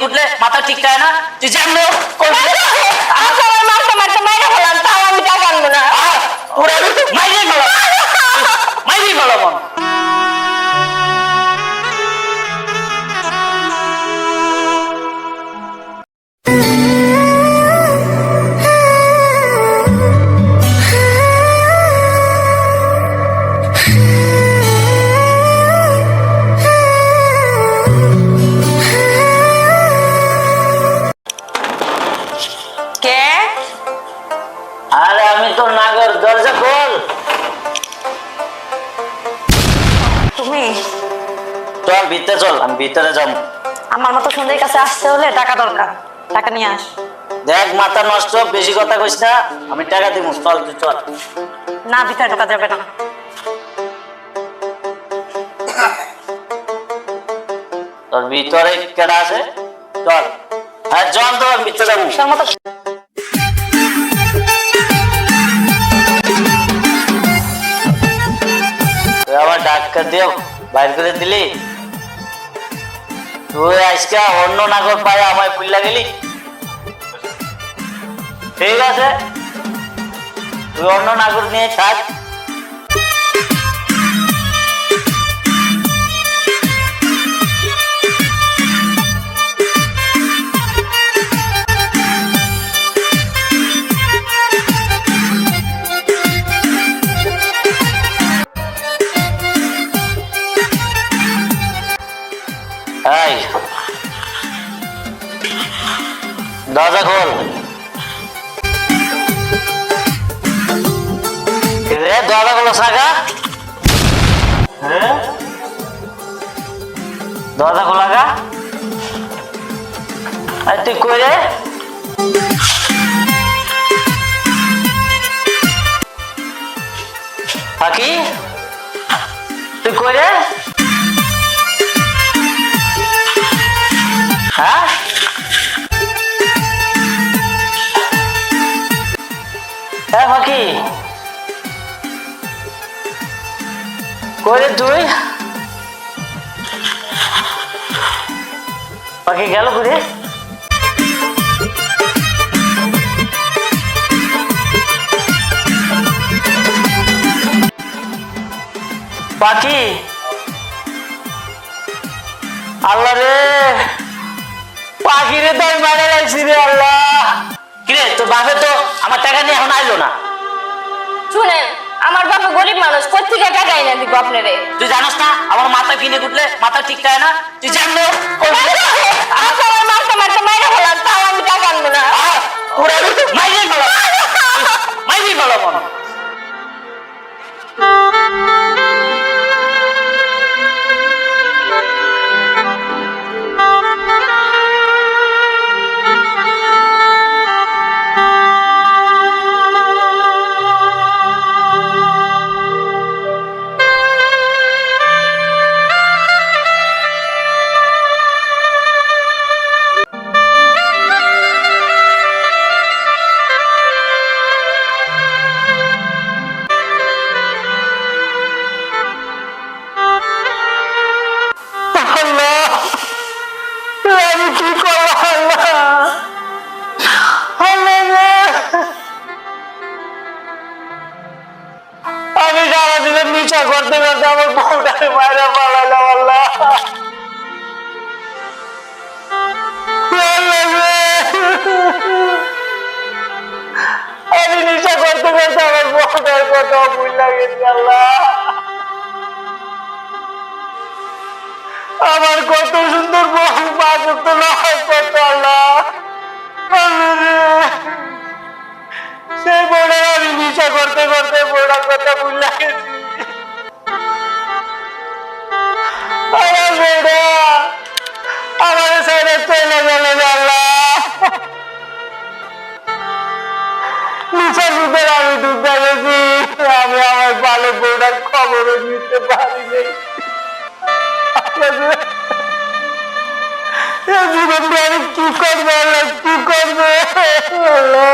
কুটলে মাথা ঠিক থাকে না? তুই জানলো মারতে মারতে মাইরে ফেলাম, তাও আমি টাকা আনবো না। মাইরেই ভালো, মাইরেই ভালো মন। কে? আরে আমি তো নাগর, দরজা খোল। তুমি? চল ভিতরে চল, আমি ভিতরে যাবো। আমার মতো সুন্দরীর কাছে আসতে হলে টাকা দরকার, টাকা নিয়ে আস। দেখ মাথা নষ্ট, বেশি কথা কইস না, আমি টাকা দিব। চল তুই চল। না, ভিতরে ঢোকা যাবে না। তোর ভিতরে কেডা আছে? চল। হ্যাঁ চল তো, আমি ভিতরে যাবো। তোর মতো তুই আবার ডাক্কা দিয়ে বাইর করে দিলি। তুই আজকে অন্য নাগর পায়ে আমায় পুল্লা গেলি। ঠিক আছে, তুই অন্য নাগর নিয়ে থাক। এই দরজা খোল। দরজা খোলো সাগা। দরজা খোলা গা। তুই কই রে? পাখি তুই কই রে? হ্যাঁ হ্যাঁ পাখি কই রে তুই? পাখি গেল ঘুরে। পাখি আল্লাহ রে, পাখি রে তো মারা গেছি রে আল্লাহ। কিরে তোর বাপে তো আমার টাকা নিয়ে এখন আইলো না। শুনেন, আমার বাবা গরিব মানুষ, কোথেকে টাকা এনে দিব আপনারে? তুই জানোস না আমার মাথা কিনে কুটলে মাথা ঠিক থাকে না? তুই জানলো মারতে মারতে মাইরে ফেলাম, তাও আমি টাকা আনবো না। মাইরেই ভালো, মাইরেই ভালো মন। আমি সারাদিনের নিচা করতে করতে আমার বউটাকে মায়েরা পালালাম আল্লাহ। আমি নিচা করতে করতে আমার বউটার কথা ভুল লাগেনি আল্লাহ। আমার কত সুন্দর বউ পাঁচ তো নয় কত আল্লাহ। সেই বউটার আমি নিচা করতে করতে বউটার কথা ভুল লাগেছি। আমার বউটা আমার ছেড়ে চলে গেল আল্লাহ। নিচা সুদের আমি ডুবে গেছি। আমি আমার ভালো বউটার খবরও নিতে পারিনি। জীবনটা আমি কি করবো আল্লাহ, কি করবো আল্লাহ।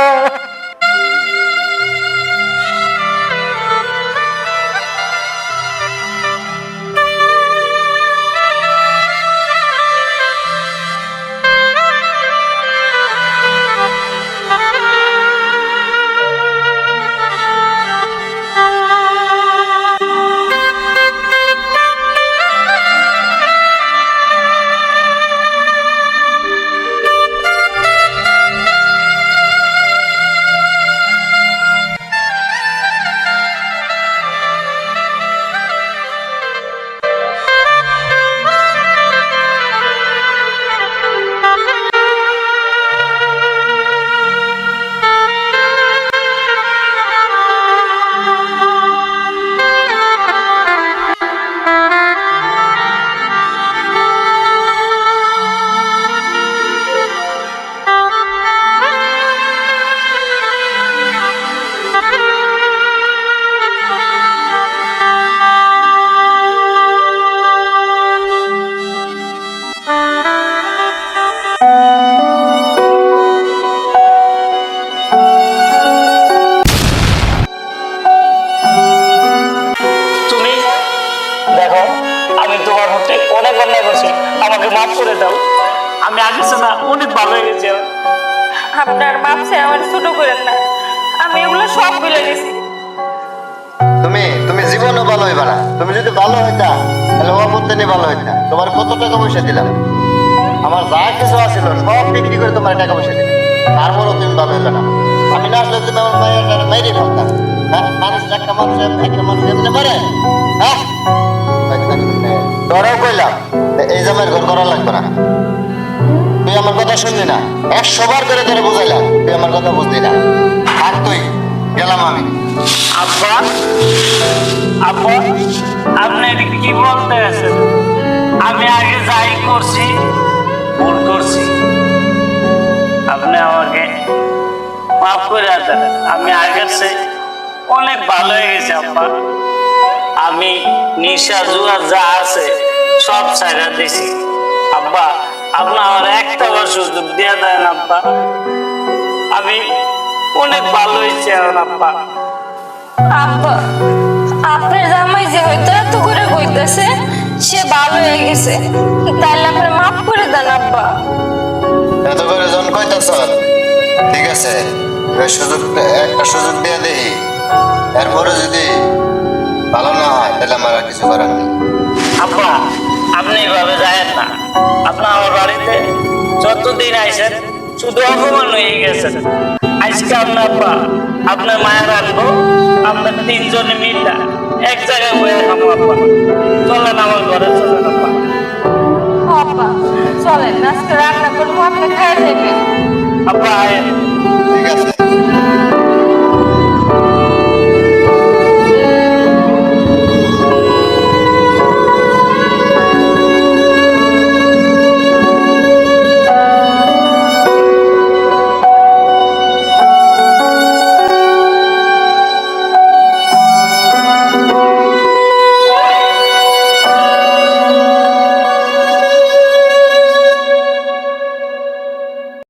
আমি আগে না অনেক ভালো হয়ে গেছি। আপনার বাপসে আমার ছোট করেন না, আমি এগুলো সব ভুলে গেছি। তুমি জীবনও ভালো হইবা না। তুমি যদি ভালো হইতা তাহলে অপরদিনই ভালো হইতা। তোমার কত টাকা পয়সা দিলাম, আমার যা কিছু আছিল সব বিক্রি করে তোমার টাকা পয়সা দিলাম, তারপরও তুমি ভালো হইলে না। আমি না আসলে তুমি আমার মায়ের মেয়েরই ফেলতাম। হ্যাঁ, মানুষ একটা মানুষ এমনি মরে। হ্যাঁ, তোরাও কইলাম এই জামাইয়ের ঘর করা লাগবে না। তুই আমার কথা শুনলি না, 100 বার করে তোরা বুঝাইলাম, তুই আমার কথা বুঝলি না। আর তুই গেলাম আমি। আব্বা, আব্বা, আপনি এটা কি বলতে আছেন? আমি আগে যাই করছি ভুল করছি, আপনি আমাকে মাফ করে দেন। আমি আগের চেয়ে অনেক ভালো হয়ে গেছি আব্বা। আমি নিশা জুয়া যা আছে সব ছাড়া দিছি আব্বা। আপনি আমার একটা বার সুযোগ দিয়ে দেন আব্বা, আমি অনেক ভালো হয়েছি এখন আব্বা। আব্বা, আপনার জামাই যে হয়তো এত করে কইতেছে সে ভালো হয়ে গেছে, তাহলে আপনি মাফ করে দেন আব্বা। এত করে জন কইতাছ, ঠিক আছে, একটা সুযোগ দিয়ে দেখি, এরপরে যদি ভালো না হয় তাহলে আমার আর কিছু করার নেই। আব্বা, আপনি এভাবে যায়েন না। আপনি আমার বাড়িতে যতদিন আইসেন শুধু অপমান হয়ে গেছেন। আজকে আপনার আব্বা আপনার মায়ের আনবো, আমরা তিনজনে মিললা এক জায়গায় বয়ে খাবো আব্বা। চলেন আমার ঘরে, চলেন আব্বা। আব্বা চলেন, আজকে রান্না করবো, আপনি খাই যাবেন। আব্বা আয়েন। ঠিক আছে।